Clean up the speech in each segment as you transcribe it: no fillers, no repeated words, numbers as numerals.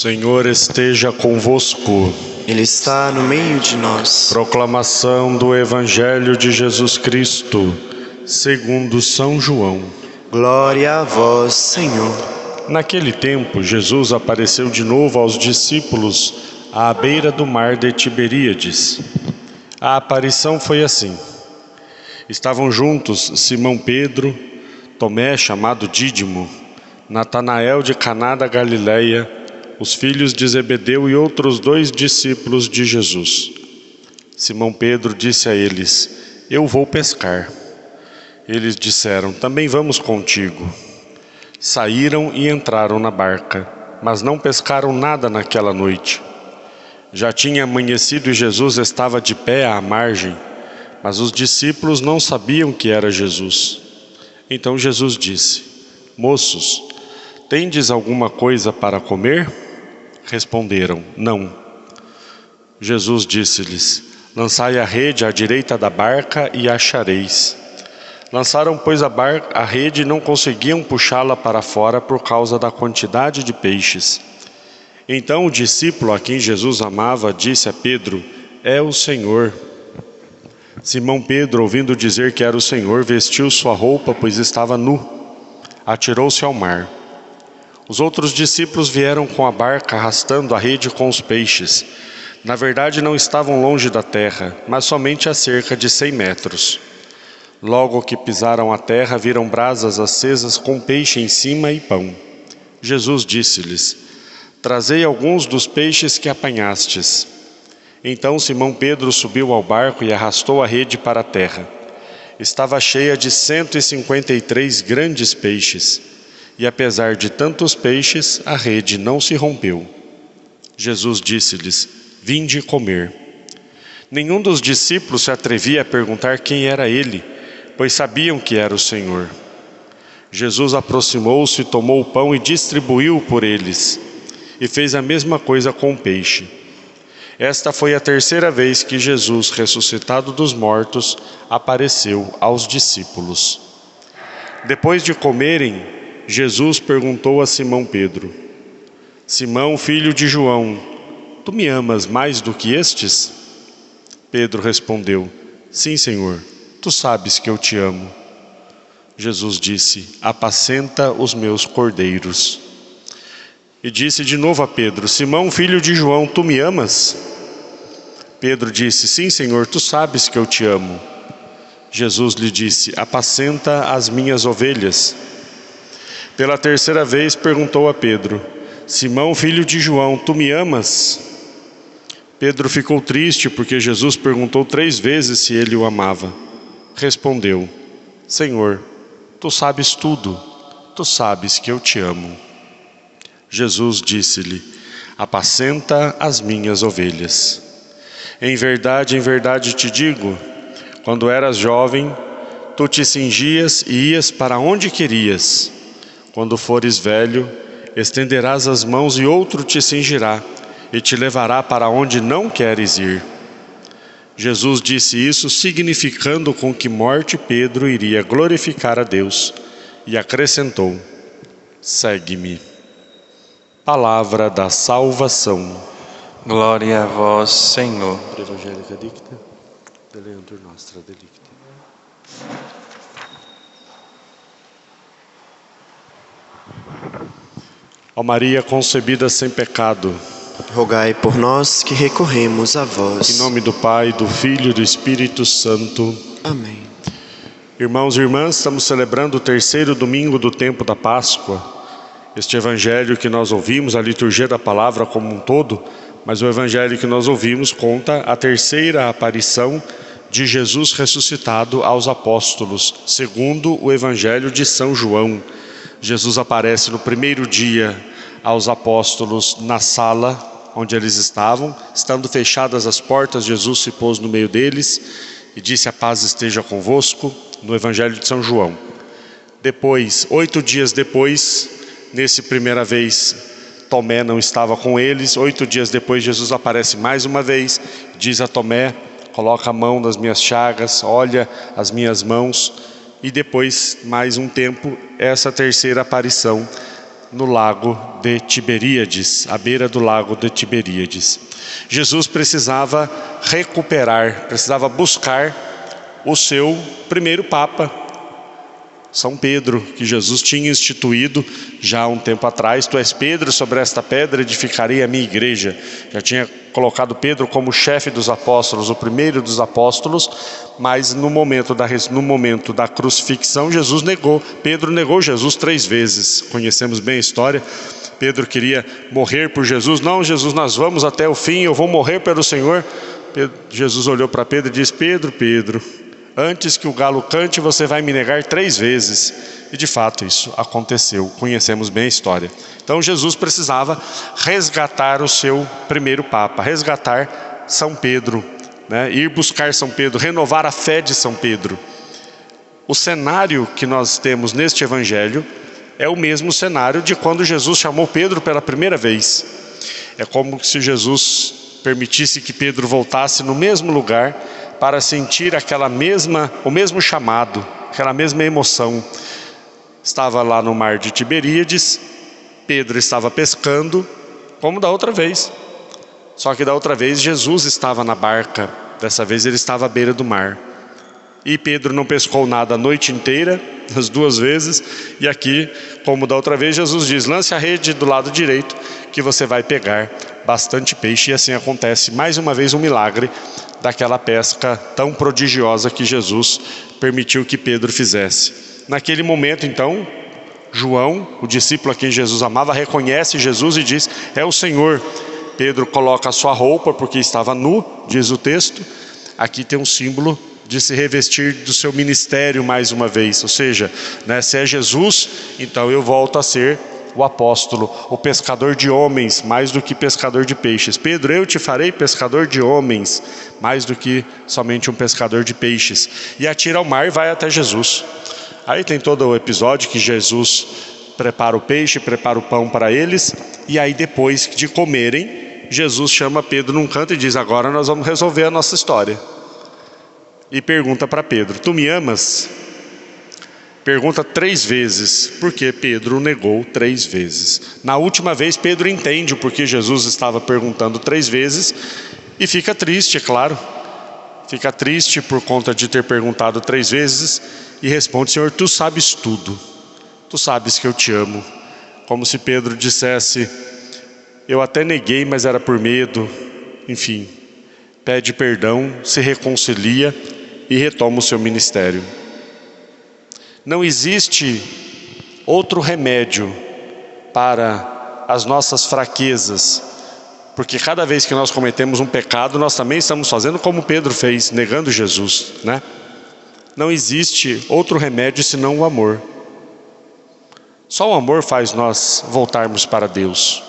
Senhor esteja convosco. Ele está no meio de nós. Proclamação do Evangelho de Jesus Cristo, segundo São João. Glória a vós, Senhor. Naquele tempo, Jesus apareceu de novo aos discípulos à beira do mar de Tiberíades. A aparição foi assim. Estavam juntos Simão Pedro, Tomé, chamado Dídimo, Natanael de Caná da Galileia, os filhos de Zebedeu e outros 2 discípulos de Jesus. Simão Pedro disse a eles: Eu vou pescar. Eles disseram: Também vamos contigo. Saíram e entraram na barca, mas não pescaram nada naquela noite. Já tinha amanhecido e Jesus estava de pé à margem, mas os discípulos não sabiam que era Jesus. Então Jesus disse: Moços, tendes alguma coisa para comer? Responderam: Não. Jesus disse-lhes: Lançai a rede à direita da barca e achareis. Lançaram, pois, a rede e não conseguiam puxá-la para fora por causa da quantidade de peixes. Então o discípulo a quem Jesus amava disse a Pedro: É o Senhor. Simão Pedro, ouvindo dizer que era o Senhor, vestiu sua roupa, pois estava nu. Atirou-se ao mar. Os outros discípulos vieram com a barca, arrastando a rede com os peixes. Na verdade, não estavam longe da terra, mas somente a cerca de 100 metros. Logo que pisaram a terra, viram brasas acesas com peixe em cima e pão. Jesus disse-lhes: Trazei alguns dos peixes que apanhastes. Então Simão Pedro subiu ao barco e arrastou a rede para a terra. Estava cheia de 153 grandes peixes. E apesar de tantos peixes, a rede não se rompeu. Jesus disse-lhes: Vinde comer. Nenhum dos discípulos se atrevia a perguntar quem era ele, pois sabiam que era o Senhor. Jesus aproximou-se, tomou o pão e distribuiu por eles, e fez a mesma coisa com o peixe. Esta foi a 3ª vez que Jesus, ressuscitado dos mortos, apareceu aos discípulos. Depois de comerem, Jesus perguntou a Simão Pedro: Simão, filho de João, tu me amas mais do que estes? Pedro respondeu: Sim, Senhor, tu sabes que eu te amo. Jesus disse: Apacenta os meus cordeiros. E disse de novo a Pedro: Simão, filho de João, tu me amas? Pedro disse: Sim, Senhor, tu sabes que eu te amo. Jesus lhe disse: Apacenta as minhas ovelhas. Pela 3ª vez perguntou a Pedro: Simão, filho de João, tu me amas? Pedro ficou triste porque Jesus perguntou 3 vezes se ele o amava. Respondeu: Senhor, tu sabes tudo, tu sabes que eu te amo. Jesus disse-lhe: Apacenta as minhas ovelhas. Em verdade te digo, quando eras jovem, tu te cingias e ias para onde querias. Quando fores velho, estenderás as mãos e outro te cingirá e te levará para onde não queres ir. Jesus disse isso, significando com que morte Pedro iria glorificar a Deus, e acrescentou: Segue-me. Palavra da salvação. Glória a vós, Senhor. Evangelica dicta, deleantur nostra delicta. Ó Maria concebida sem pecado, Rogai por nós que recorremos a vós. em nome do Pai, do Filho e do Espírito Santo. Amém. Irmãos e irmãs, estamos celebrando o 3º domingo do tempo da Páscoa. Este evangelho que nós ouvimos, a liturgia da palavra como um todo, mas o evangelho que nós ouvimos conta a 3ª aparição de Jesus ressuscitado aos apóstolos, segundo o evangelho de São João. Jesus aparece no primeiro dia aos apóstolos na sala onde eles estavam. Estando fechadas as portas, Jesus se pôs no meio deles e disse: A paz esteja convosco, no evangelho de São João. Depois, 8 dias depois, nesse primeira vez, Tomé não estava com eles. 8 dias depois, Jesus aparece mais uma vez, diz a Tomé: Coloca a mão nas minhas chagas, olha as minhas mãos. E depois, mais um tempo, essa 3ª aparição no lago de Tiberíades, à beira do lago de Tiberíades. Jesus precisava recuperar, precisava buscar o seu primeiro Papa, São Pedro, que Jesus tinha instituído já há um tempo atrás. Tu és Pedro, sobre esta pedra edificarei a minha igreja. Já tinha colocado Pedro como chefe dos apóstolos, o primeiro dos apóstolos, mas no momento da crucifixão, Pedro negou Jesus 3 vezes. Conhecemos bem a história. Pedro queria morrer por Jesus. Não, Jesus, nós vamos até o fim, eu vou morrer pelo Senhor. Jesus olhou para Pedro e disse: Pedro, antes que o galo cante, você vai me negar 3 vezes. E de fato isso aconteceu, conhecemos bem a história. Então Jesus precisava resgatar o seu primeiro Papa, resgatar São Pedro, ir buscar São Pedro, renovar a fé de São Pedro. O cenário que nós temos neste Evangelho é o mesmo cenário de quando Jesus chamou Pedro pela primeira vez. É como se Jesus permitisse que Pedro voltasse no mesmo lugar para sentir o mesmo chamado, aquela mesma emoção. Estava lá no mar de Tiberíades, Pedro estava pescando, como da outra vez. Só que da outra vez Jesus estava na barca, dessa vez ele estava à beira do mar. E Pedro não pescou nada a noite inteira, as 2 vezes, e aqui, como da outra vez, Jesus diz: lance a rede do lado direito, que você vai pegar bastante peixe. E assim acontece mais uma vez um milagre daquela pesca tão prodigiosa que Jesus permitiu que Pedro fizesse. Naquele momento então, João, o discípulo a quem Jesus amava, reconhece Jesus e diz: é o Senhor. Pedro coloca a sua roupa porque estava nu, diz o texto. Aqui tem um símbolo de se revestir do seu ministério mais uma vez, ou seja, se é Jesus, então eu volto a ser o apóstolo, o pescador de homens, mais do que pescador de peixes. Pedro, eu te farei pescador de homens, mais do que somente um pescador de peixes. E atira ao mar e vai até Jesus. Aí tem todo o episódio que Jesus prepara o peixe, prepara o pão para eles, e aí depois de comerem, Jesus chama Pedro num canto e diz: agora nós vamos resolver a nossa história. E pergunta para Pedro: tu me amas? Pergunta 3 vezes, porque Pedro o negou 3 vezes. Na última vez Pedro entende o porquê Jesus estava perguntando 3 vezes e fica triste, é claro. Fica triste por conta de ter perguntado 3 vezes e responde: Senhor, tu sabes tudo. Tu sabes que eu te amo. Como se Pedro dissesse: eu até neguei, mas era por medo. Enfim, pede perdão, se reconcilia e retoma o seu ministério. Não existe outro remédio para as nossas fraquezas, porque cada vez que nós cometemos um pecado, nós também estamos fazendo como Pedro fez, negando Jesus, Não existe outro remédio senão o amor. Só o amor faz nós voltarmos para Deus.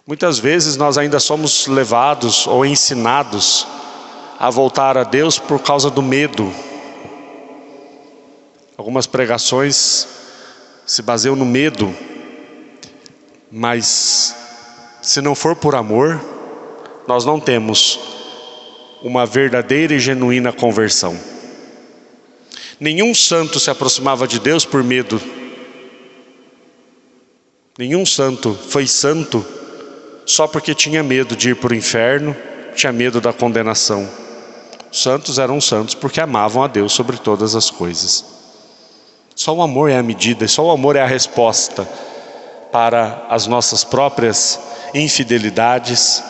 Muitas vezes nós ainda somos levados ou ensinados a voltar a Deus por causa do medo. Algumas pregações se baseiam no medo, mas se não for por amor, nós não temos uma verdadeira e genuína conversão. Nenhum santo se aproximava de Deus por medo. Nenhum santo foi santo só porque tinha medo de ir para o inferno, tinha medo da condenação. Os santos eram santos porque amavam a Deus sobre todas as coisas. Só o amor é a medida, e só o amor é a resposta para as nossas próprias infidelidades,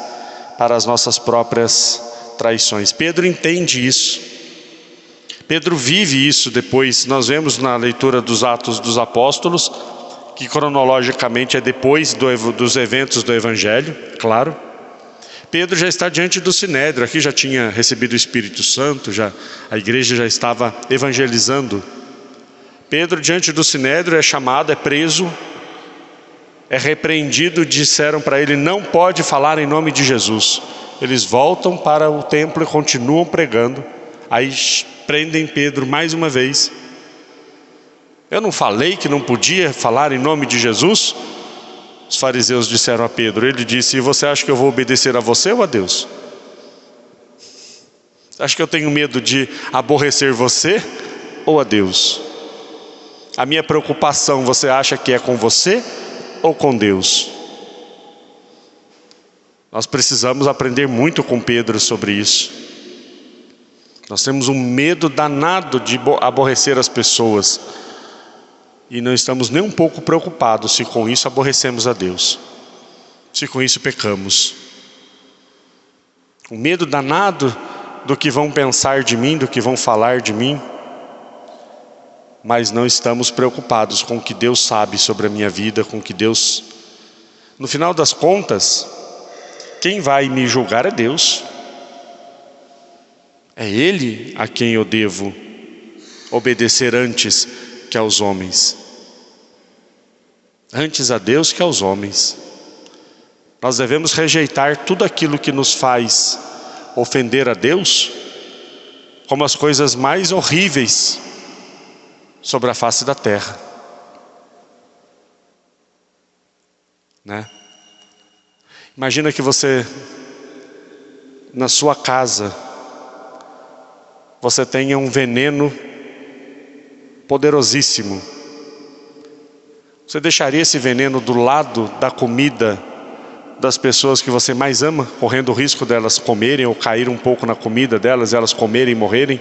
para as nossas próprias traições. Pedro entende isso. Pedro vive isso depois. Nós vemos na leitura dos Atos dos Apóstolos, que cronologicamente é depois dos eventos do Evangelho, claro. Pedro já está diante do Sinédrio, aqui já tinha recebido o Espírito Santo, a igreja já estava evangelizando. Pedro diante do Sinédrio é chamado, é preso, é repreendido, disseram para ele: não pode falar em nome de Jesus. Eles voltam para o templo e continuam pregando, aí prendem Pedro mais uma vez. Eu não falei que não podia falar em nome de Jesus? Os fariseus disseram a Pedro. Ele disse: e você acha que eu vou obedecer a você ou a Deus? Acha que eu tenho medo de aborrecer você ou a Deus? A minha preocupação, você acha que é com você ou com Deus? Nós precisamos aprender muito com Pedro sobre isso. Nós temos um medo danado de aborrecer as pessoas. E não estamos nem um pouco preocupados se com isso aborrecemos a Deus. Se com isso pecamos. Um medo danado do que vão pensar de mim, do que vão falar de mim. Mas não estamos preocupados com o que Deus sabe sobre a minha vida, com o que Deus... No final das contas, quem vai me julgar é Deus. É Ele a quem eu devo obedecer antes que aos homens. Antes a Deus que aos homens. Nós devemos rejeitar tudo aquilo que nos faz ofender a Deus como as coisas mais horríveis sobre a face da terra. Né? Imagina que você, na sua casa, você tenha um veneno poderosíssimo. Você deixaria esse veneno do lado da comida das pessoas que você mais ama, correndo o risco delas comerem ou cair um pouco na comida delas, elas comerem e morrerem?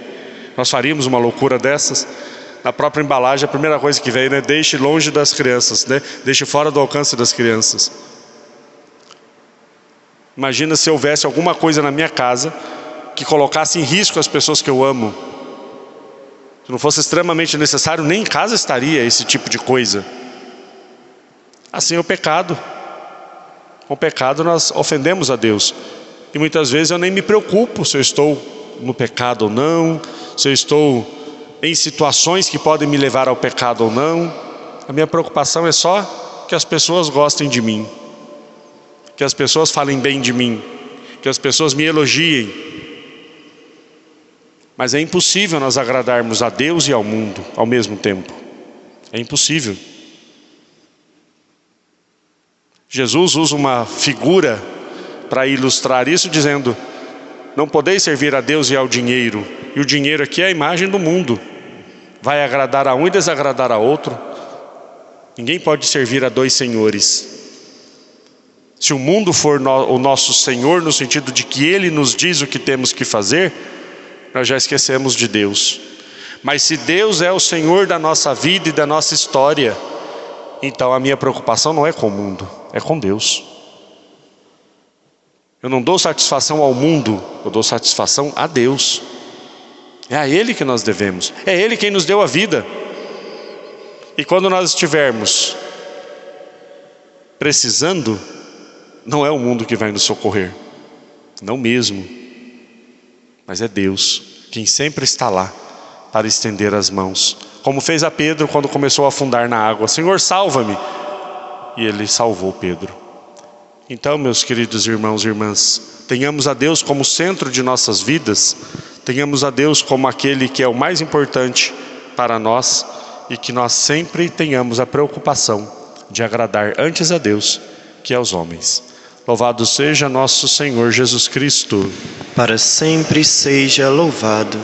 Nós faríamos uma loucura dessas? Na própria embalagem, a primeira coisa que veio, né? Deixe longe das crianças, né? Deixe fora do alcance das crianças. Imagina se houvesse alguma coisa na minha casa que colocasse em risco as pessoas que eu amo. Se não fosse extremamente necessário, nem em casa estaria esse tipo de coisa. Assim é o pecado. Com o pecado nós ofendemos a Deus. E muitas vezes eu nem me preocupo se eu estou no pecado ou não, se eu estou em situações que podem me levar ao pecado ou não. A minha preocupação é só que as pessoas gostem de mim, que as pessoas falem bem de mim, que as pessoas me elogiem. Mas é impossível nós agradarmos a Deus e ao mundo ao mesmo tempo. É impossível. Jesus usa uma figura para ilustrar isso, dizendo: não podeis servir a Deus e ao dinheiro. E o dinheiro aqui é a imagem do mundo. Vai agradar a um e desagradar a outro. Ninguém pode servir a dois senhores. Se o mundo for o nosso Senhor, no sentido de que Ele nos diz o que temos que fazer, nós já esquecemos de Deus. Mas se Deus é o Senhor da nossa vida e da nossa história, então a minha preocupação não é com o mundo, é com Deus. Eu não dou satisfação ao mundo, eu dou satisfação a Deus. É a Ele que nós devemos, é Ele quem nos deu a vida. E quando nós estivermos precisando, não é o mundo que vai nos socorrer, não mesmo, mas é Deus, quem sempre está lá para estender as mãos. Como fez a Pedro quando começou a afundar na água: Senhor, salva-me. E Ele salvou Pedro. Então, meus queridos irmãos e irmãs, tenhamos a Deus como centro de nossas vidas, tenhamos a Deus como aquele que é o mais importante para nós, e que nós sempre tenhamos a preocupação de agradar antes a Deus que aos homens. Louvado seja nosso Senhor Jesus Cristo. Para sempre seja louvado.